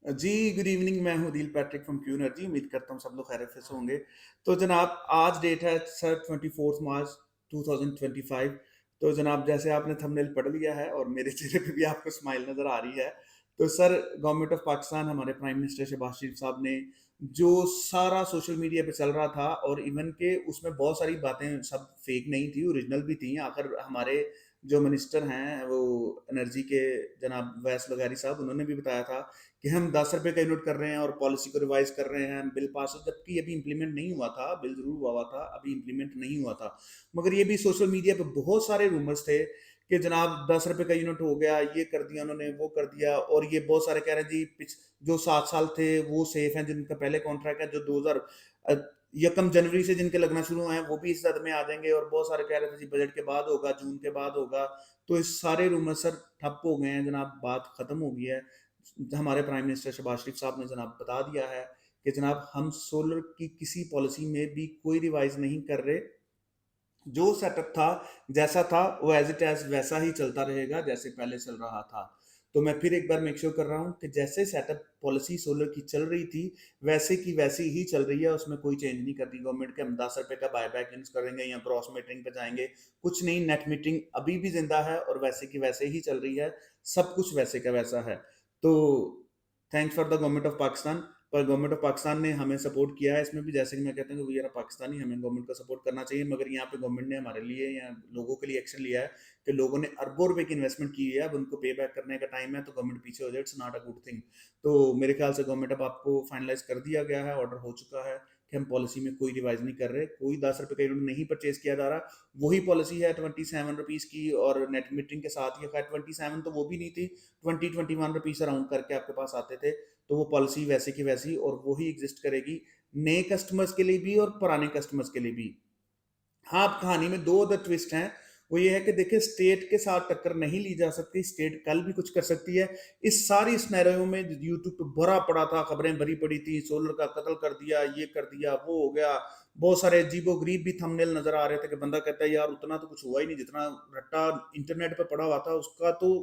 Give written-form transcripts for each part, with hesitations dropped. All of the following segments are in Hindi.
जी, गुड इवनिंग। मैं हूँ दिल पैट्रिक फ्रॉम क्यू एनर्जी। उम्मीद करता हूँ सब लोग खैरियत से होंगे। तो जनाब आज डेट है सर 24 मार्च 2025। तो जनाब जैसे आपने थंबनेल पढ़ लिया है और मेरे चेहरे पे भी आपको स्माइल नज़र आ रही है। तो सर गवर्नमेंट ऑफ पाकिस्तान हमारे प्राइम मिनिस्टर शहबाज शरीफ साहब ने जो सारा सोशल मीडिया पे चल रहा था और इवन के उसमें बहुत सारी बातें सब फेक नहीं थी, ओरिजिनल भी थी। आखिर हमारे जो मिनिस्टर हैं वो एनर्जी के जनाब वैस वगारी साहब उन्होंने भी बताया था कि हम 10 रुपए का यूनिट कर रहे हैं और पॉलिसी को रिवाइज कर रहे हैं, बिल पास हो, जबकि अभी इंप्लीमेंट नहीं हुआ था। बिल जरूर हुआ था, अभी इंप्लीमेंट नहीं हुआ था। मगर ये भी सोशल मीडिया पे बहुत सारे रूमर्स थे कि जनाब 10 रुपए का यूनिट हो गया, ये कर दिया उन्होंने, वो कर दिया। और ये बहुत सारे कह रहे हैं जी जो 7 साल थे वो सेफ हैं, जिनका पहले कॉन्ट्रैक्ट है, जो 2000 यकम जनवरी से जिनके लगना शुरू हुए हैं वो भी इस हद में आ जाएंगे। और बहुत सारे कह रहे थे जी बजट के बाद होगा, जून के बाद होगा। तो इस सारे रूमर सर ठप हो गए हैं जनाब, बात खत्म हो गई है। हमारे प्राइम मिनिस्टर शहबाज शरीफ साहब ने जनाब बता दिया है कि जनाब हम सोलर की किसी पॉलिसी में भी कोई रिवाइज नहीं कर रहे। जो सेटअप था जैसा था वो एज इट एज वैसा ही चलता रहेगा जैसे पहले चल रहा था। तो मैं फिर एक बार मेक श्योर कर रहा हूँ कि जैसे सेटअप पॉलिसी सोलर की चल रही थी वैसे की वैसी ही चल रही है, उसमें कोई चेंज नहीं कर दी गवर्नमेंट के। हम 10 रुपए का बायबैक यूज करेंगे या क्रॉस मीटरिंग पे जाएंगे, कुछ नहीं। नेट मीटरिंग अभी भी जिंदा है और वैसे की वैसे ही चल रही है। सब कुछ वैसे का वैसा है। तो thanks for the government of Pakistan. पर गवर्नमेंट ऑफ पाकिस्तान ने हमें सपोर्ट किया है इसमें भी। जैसे कि मैं कहता हूँ कि यार पाकिस्तानी हमें गवर्नमेंट का सपोर्ट करना चाहिए, मगर यहाँ पे गवर्नमेंट ने हमारे लिए या लोगों के लिए एक्शन लिया है कि लोगों ने अरबों रुपए की इन्वेस्टमेंट की है, अब उनको पे बैक करने का टाइम है। तो गवर्नमेंट पीछे हो जाए, it's not a good thing. तो मेरे ख्याल से गवर्नमेंट अब आपको फाइनलाइज कर दिया गया है, ऑर्डर हो चुका है कि हम पॉलिसी में कोई रिवाइज नहीं कर रहे, कोई 10 रुपए का यूनिट नहीं परचेज किया जा रहा। वही पॉलिसी है 27 रुपीज की और नेट मीटरिंग के साथ ही। खैर 27 तो वो भी नहीं थी, 20-21 रुपीज अराउंड करके आपके पास आते थे। तो वो पॉलिसी वैसे की वैसी और वो ही एग्जिस्ट करेगी, नए कस्टमर्स के लिए भी और पुराने कस्टमर्स के लिए भी। हाँ, अब कहानी में दो अदर ट्विस्ट हैं। वो ये है कि देखिए स्टेट के साथ टक्कर नहीं ली जा सकती, स्टेट कल भी कुछ कर सकती है। इस सारी स्नैरियो में यूट्यूब पे भरा पड़ा था, खबरें भरी पड़ी थी, सोलर का कत्ल कर दिया, ये कर दिया, वो हो गया। बहुत सारे अजीबो गरीब भी थंबनेल नजर आ रहे थे कि बंदा कहता है यार उतना तो कुछ हुआ ही नहीं, जितना रट्टा इंटरनेट पे पड़ा हुआ था उसका तो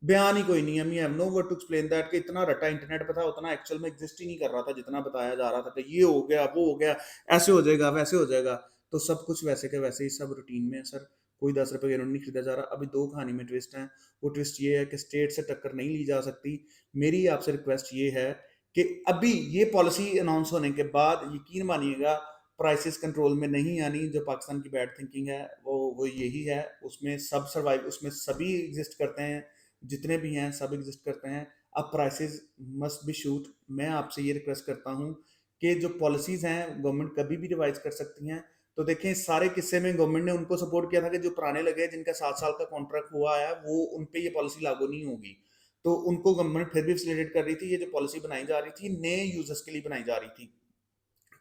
बयान ही कोई नहीं है। Me have no word to explain that कि इतना रटा इंटरनेट पे था, उतना एक्चुअल में एग्जिस्ट ही नहीं कर रहा था जितना बताया जा रहा था कि ये हो गया, वो हो गया, ऐसे हो जाएगा, वैसे हो जाएगा। तो सब कुछ वैसे के वैसे ही, सब रूटीन में है सर। कोई 10 रुपए का यूनिट नहीं खरीदा जा रहा। अभी दो कहानी में ट्विस्ट हैं। वो ट्विस्ट ये है कि स्टेट से टक्कर नहीं ली जा सकती। मेरी आपसे रिक्वेस्ट ये है कि अभी ये पॉलिसी अनाउंस होने के बाद यकीन मानिएगा प्राइसेस कंट्रोल में नहीं आनी। जो पाकिस्तान की बैड थिंकिंग है वो यही है। उसमें सब सर्वाइव, उसमें सभी एग्जिस्ट करते हैं, जितने भी हैं सब एग्जिस्ट करते हैं। अब प्राइसेस मस्ट बी शूट। मैं आपसे ये रिक्वेस्ट करता हूँ कि जो पॉलिसीज हैं गवर्नमेंट कभी भी रिवाइज कर सकती हैं। तो देखें इस सारे किस्से में गवर्नमेंट ने उनको सपोर्ट किया था कि जो पुराने लगे, जिनका 7 साल का कॉन्ट्रैक्ट हुआ है, वो उन पे ये पॉलिसी लागू नहीं होगी। तो उनको गवर्नमेंट फिर भी फैसिलिटेट कर रही थी। ये जो पॉलिसी बनाई जा रही थी नए यूजर्स के लिए बनाई जा रही थी।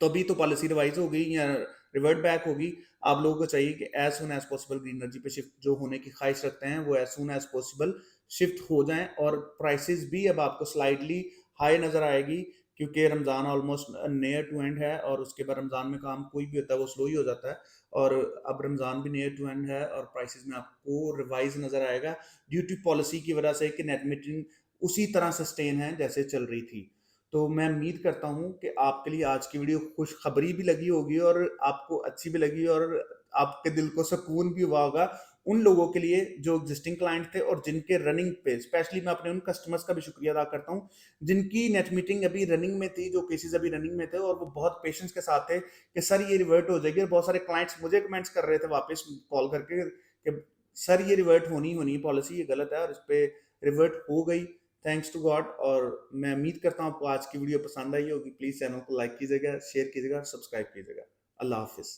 तो अभी तो पॉलिसी रिवाइज हो गई या रिवर्ट बैक होगी। आप लोगों को चाहिए कि as soon as possible green energy पे शिफ्ट जो होने की ख्वाहिश रखते हैं वो as soon as possible shift हो जाएं। और प्राइसेस भी अब आपको स्लाइडली हाई नजर आएगी, क्योंकि Ramzan almost near to end है और उसके बाद रमजान में काम कोई भी होता है वो स्लो ही हो जाता है। और अब रमजान भी नियर टू एंड है और प्राइसेस में आपको रिवाइज नजर आएगा ड्यू टू पॉलिसी की वजह से कि नेट मीटरिंग उसी तरह सस्टेन है जैसे चल रही थी। तो मैं उम्मीद करता हूँ कि आपके लिए आज की वीडियो खुशखबरी भी लगी होगी और आपको अच्छी भी लगी और आपके दिल को सुकून भी हुआ होगा। उन लोगों के लिए जो एग्जिस्टिंग क्लाइंट थे और जिनके रनिंग पे स्पेशली मैं अपने उन कस्टमर्स का भी शुक्रिया अदा करता हूँ जिनकी नेट मीटिंग अभी रनिंग में थी, जो केसेस अभी रनिंग में थे और वो बहुत पेशेंस के साथ थे कि सर ये रिवर्ट हो जाएगी। और बहुत सारे क्लाइंट्स मुझे कमेंट्स कर रहे थे वापस कॉल करके कि सर ये रिवर्ट होनी पॉलिसी ये गलत है, और इस पे रिवर्ट हो गई थैंक्स टू गॉड। और मैं उम्मीद करता हूँ आपको आज की वीडियो पसंद आई होगी। प्लीज़ चैनल को लाइक कीजिएगा, शेयर कीजिएगा, सब्सक्राइब कीजिएगा। अल्लाह हाफिज़।